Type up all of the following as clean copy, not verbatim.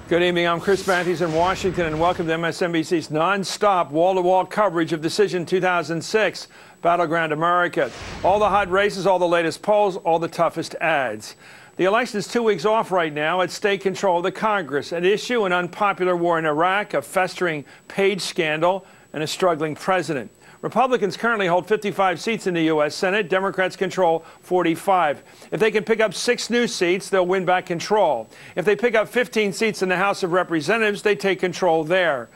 Good evening. I'm Chris Matthews in Washington, and welcome to MSNBC's non-stop wall-to-wall coverage of Decision 2006, Battleground America. All the hot races, all the latest polls, all the toughest ads. The election is 2 weeks off right now. At stake control of the Congress, at issue an unpopular war in Iraq, a festering Page scandal, and a struggling president. Republicans currently hold 55 seats in the U.S. Senate. Democrats control 45. If they can pick up 6 new seats, they'll win back control. If they pick up 15 seats in the House of Representatives, they take control there.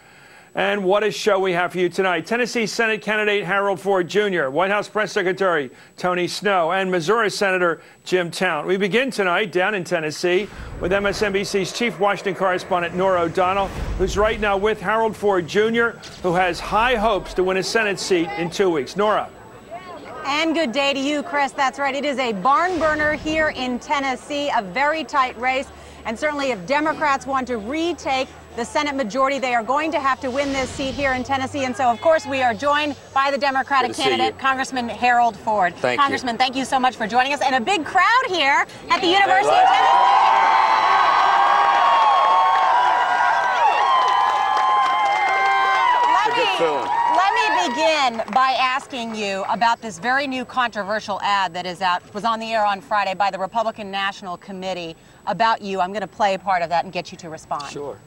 And what a show we have for you tonight. Tennessee Senate candidate Harold Ford Jr., White House Press Secretary Tony Snow, and Missouri Senator Jim Towne. We begin tonight down in Tennessee with MSNBC's chief Washington correspondent Norah O'Donnell, who's right now with Harold Ford Jr., who has high hopes to win a Senate seat in 2 weeks. Norah. And good day to you, Chris. That's right. It is a barn burner here in Tennessee, a very tight race. And certainly if Democrats want to retake the Senate majority, they are going to have to win this seat here in Tennessee. And so, of course, we are joined by the Democratic candidate, Congressman Harold Ford. Congressman, thank you so much for joining us. And a big crowd here at the University of Tennessee. Let me begin by asking you about this very new controversial ad that was on the air on Friday by the Republican National Committee about you. I'm going to play a part of that and get you to respond. Sure.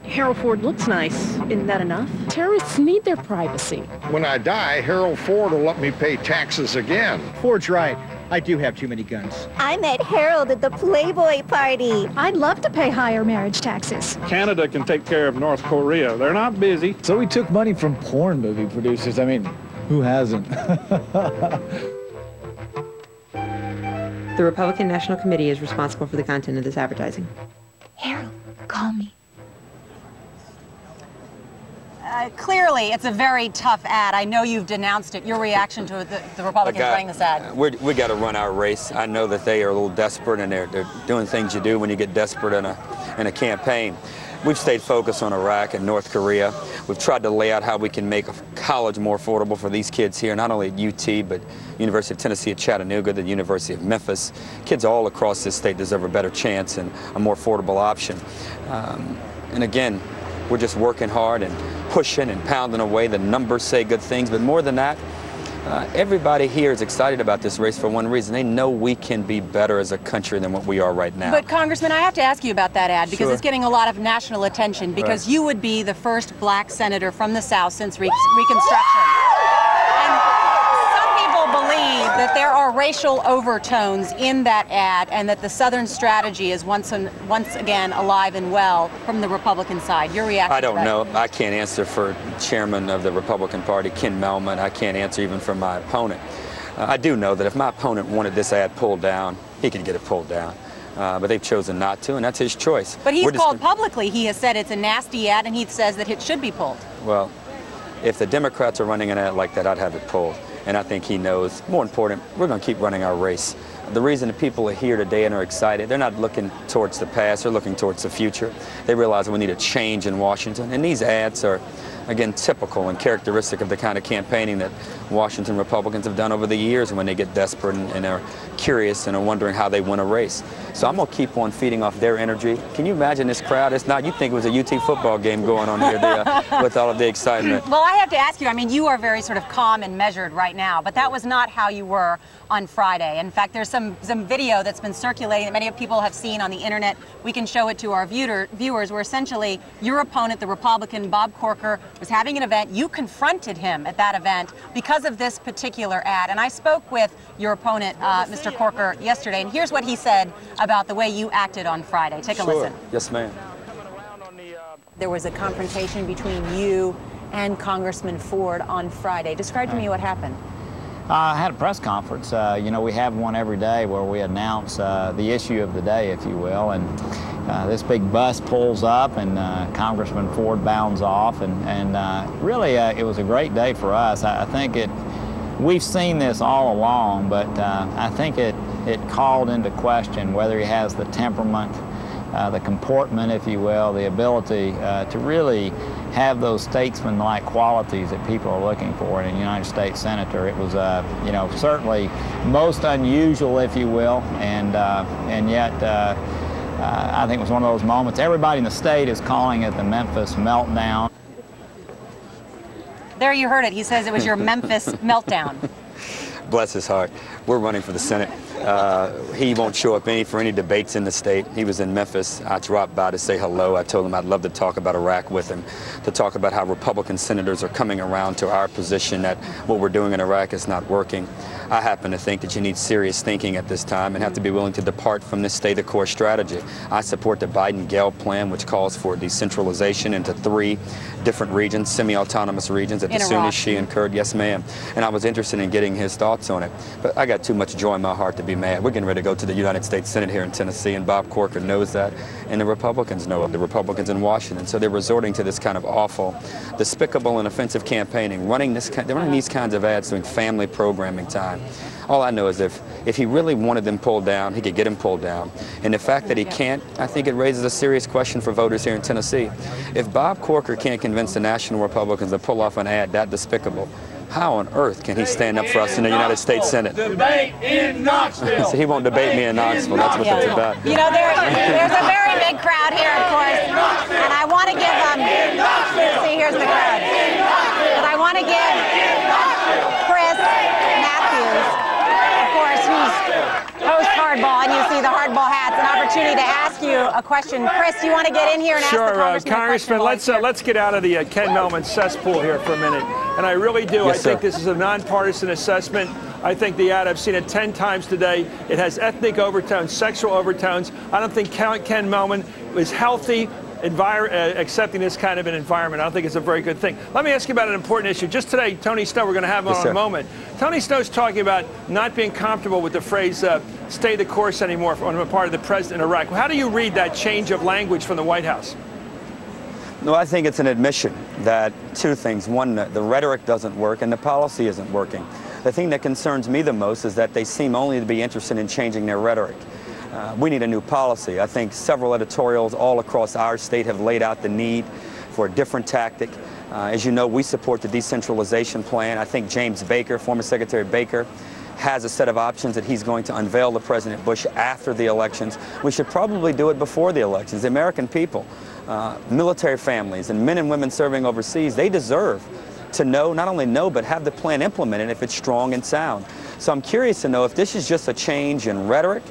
Harold Ford looks nice. Isn't that enough? Terrorists need their privacy. When I die, Harold Ford will let me pay taxes again. Ford's right. I do have too many guns. I met Harold at the Playboy party. I'd love to pay higher marriage taxes. Canada can take care of North Korea. They're not busy. So we took money from porn movie producers. I mean, who hasn't? The Republican National Committee is responsible for the content of this advertising. Harold, call me. Clearly, it's a very tough ad. I know you've denounced it. Your reaction to the Republicans running this ad? We got to run our race. I know that they are a little desperate, and they're doing things you do when you get desperate in a campaign. We've stayed focused on Iraq and North Korea. We've tried to lay out how we can make a college more affordable for these kids here, not only at UT, but University of Tennessee at Chattanooga, the University of Memphis. Kids all across this state deserve a better chance and a more affordable option. And again, we're just working hard and pushing and pounding away. The numbers say good things, but more than that, everybody here is excited about this race for one reason. They know we can be better as a country than what we are right now. But, Congressman, I have to ask you about that ad because it's getting a lot of national attention because you would be the first black senator from the South since Reconstruction. And some people believe that there are racial overtones in that ad and that the Southern strategy is once again alive and well from the Republican side. Your reaction to that? I don't know. I can't answer for Chairman of the Republican Party, Ken Mehlman. I can't answer even for my opponent. I do know that if my opponent wanted this ad pulled down, he could get it pulled down. But they've chosen not to, and that's his choice. But he's called publicly. He has said it's a nasty ad, and he says that it should be pulled. Well, if the Democrats are running an ad like that, I'd have it pulled. And I think he knows. More important, we're going to keep running our race. The reason that people are here today and are excited, they're not looking towards the past, they're looking towards the future. They realize we need a change in Washington. And these ads are, again, typical and characteristic of the kind of campaigning that Washington Republicans have done over the years when they get desperate and are curious and are wondering how they win a race. So I'm going to keep on feeding off their energy. Can you imagine this crowd? It's not, you'd think it was a UT football game going on here with all of the excitement. Well, I have to ask you, I mean, you are very sort of calm and measured right now, but that was not how you were on Friday. In fact, there's some video that's been circulating that many people have seen on the internet. We can show it to our viewers where essentially your opponent, the Republican Bob Corker, was having an event. You confronted him at that event because of this particular ad. And I spoke with your opponent, Mr. Corker, yesterday, and here's what he said about the way you acted on Friday. Take a listen. Yes, ma'am. There was a confrontation between you and Congressman Ford on Friday. Describe to me what happened. I had a press conference. You know, we have one every day where we announce the issue of the day, if you will. And this big bus pulls up and Congressman Ford bounds off. And really, it was a great day for us. I think we've seen this all along, but I think it called into question whether he has the temperament, the comportment, if you will, the ability to really have those statesman-like qualities that people are looking for in a United States Senator. It was, you know, certainly most unusual, if you will, and yet I think it was one of those moments. Everybody in the state is calling it the Memphis meltdown. There you heard it. He says it was your Memphis meltdown. Bless his heart. We're running for the Senate. He won't show up for any debates in the state. He was in Memphis. I dropped by to say hello. I told him I'd love to talk about Iraq with him, to talk about how Republican senators are coming around to our position that what we're doing in Iraq is not working. I happen to think that you need serious thinking at this time and have to be willing to depart from this stay-the-course strategy. I support the Biden-Gale plan, which calls for decentralization into 3 different regions, semi-autonomous regions at the Sunni, Shia, and Kurd. Yes, ma'am. And I was interested in getting his thoughts on it. But I got too much joy in my heart to be mad. We're getting ready to go to the United States Senate here in Tennessee, and Bob Corker knows that, and the Republicans know it, the Republicans in Washington. So they're resorting to this kind of awful, despicable, and offensive campaigning, they're running these kinds of ads during family programming time. All I know is if he really wanted them pulled down, he could get them pulled down. And the fact that he can't, I think it raises a serious question for voters here in Tennessee. If Bob Corker can't convince the national Republicans to pull off an ad that despicable, how on earth can he stand up for us in the United States Senate? Debate in Knoxville. So he won't debate me in Knoxville. That's what it's about. You know, there's a very big crowd here, of course, and I want to give see, here's the crowd. And I want to give Chris Matthews, of course, who's host Hardball, and you see the Hardball hats, an opportunity to ask you a question. Chris, do you want to get in here and ask the Congressman let's get out of the Ken Mehlman cesspool here for a minute. And I really do. Yes, I think this is a nonpartisan assessment. I think the ad, I've seen it 10 times today. It has ethnic overtones, sexual overtones. I don't think Ken Mehlman is healthy accepting this kind of an environment. I don't think it's a very good thing. Let me ask you about an important issue. Just today, Tony Snow, we're going to have him on in a moment. Tony Snow's talking about not being comfortable with the phrase stay the course anymore on the part of the president in Iraq. How do you read that change of language from the White House? No, I think it's an admission that 2 things. One, the rhetoric doesn't work and the policy isn't working. The thing that concerns me the most is that they seem only to be interested in changing their rhetoric. We need a new policy. I think several editorials all across our state have laid out the need for a different tactic. As you know, we support the decentralization plan. I think James Baker, former Secretary Baker, has a set of options that he's going to unveil to President Bush after the elections. We should probably do it before the elections. The American people, military families, and men and women serving overseas, they deserve to know, not only know, but have the plan implemented if it's strong and sound. So I'm curious to know if this is just a change in rhetoric,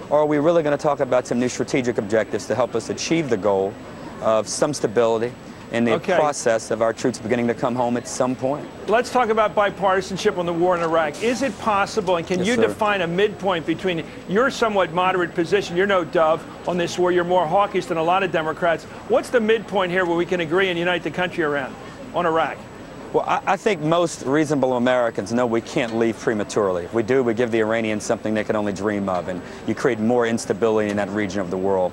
or are we really going to talk about some new strategic objectives to help us achieve the goal of some stability in the process of our troops beginning to come home at some point? Let's talk about bipartisanship on the war in Iraq. Is it possible, and can you define a midpoint between your somewhat moderate position, you're no dove on this war, you're more hawkish than a lot of Democrats. What's the midpoint here where we can agree and unite the country around on Iraq? Well, I think most reasonable Americans know we can't leave prematurely. If we do, we give the Iranians something they can only dream of, and you create more instability in that region of the world.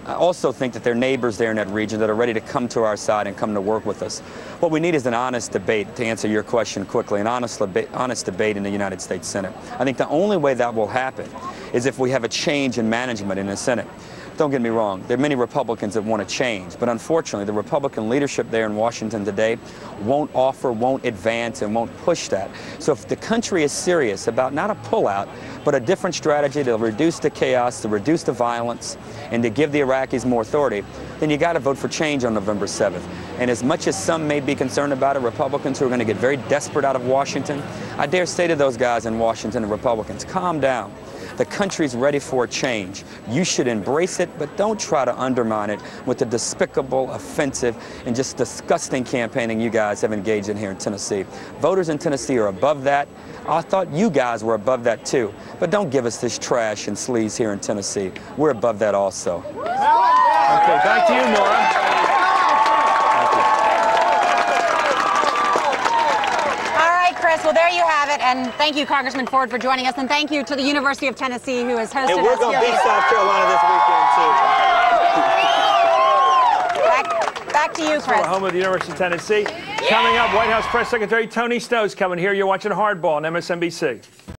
I also think that there are neighbors there in that region that are ready to come to our side and come to work with us. What we need is an honest debate, to answer your question quickly, an honest debate in the United States Senate. I think the only way that will happen is if we have a change in management in the Senate. Don't get me wrong, there are many Republicans that want to change, but unfortunately the Republican leadership there in Washington today won't offer, won't advance, and won't push that. So if the country is serious about not a pullout, but a different strategy to reduce the chaos, to reduce the violence, and to give the Iraqis more authority, then you got to vote for change on November 7th. And as much as some may be concerned about it, Republicans who are going to get very desperate out of Washington, I dare say to those guys in Washington and Republicans, calm down. The country's ready for a change. You should embrace it, but don't try to undermine it with the despicable, offensive, and just disgusting campaigning you guys have engaged in here in Tennessee. Voters in Tennessee are above that. I thought you guys were above that too. But don't give us this trash and sleaze here in Tennessee. We're above that also. Okay, back to you, Nora. Well, there you have it, and thank you, Congressman Ford, for joining us, and thank you to the University of Tennessee, who has hosted us. And we're going to beat South Carolina this weekend, too. Back to you, Chris. Home of the University of Tennessee. Coming up, White House Press Secretary Tony Snow's coming here. You're watching Hardball on MSNBC.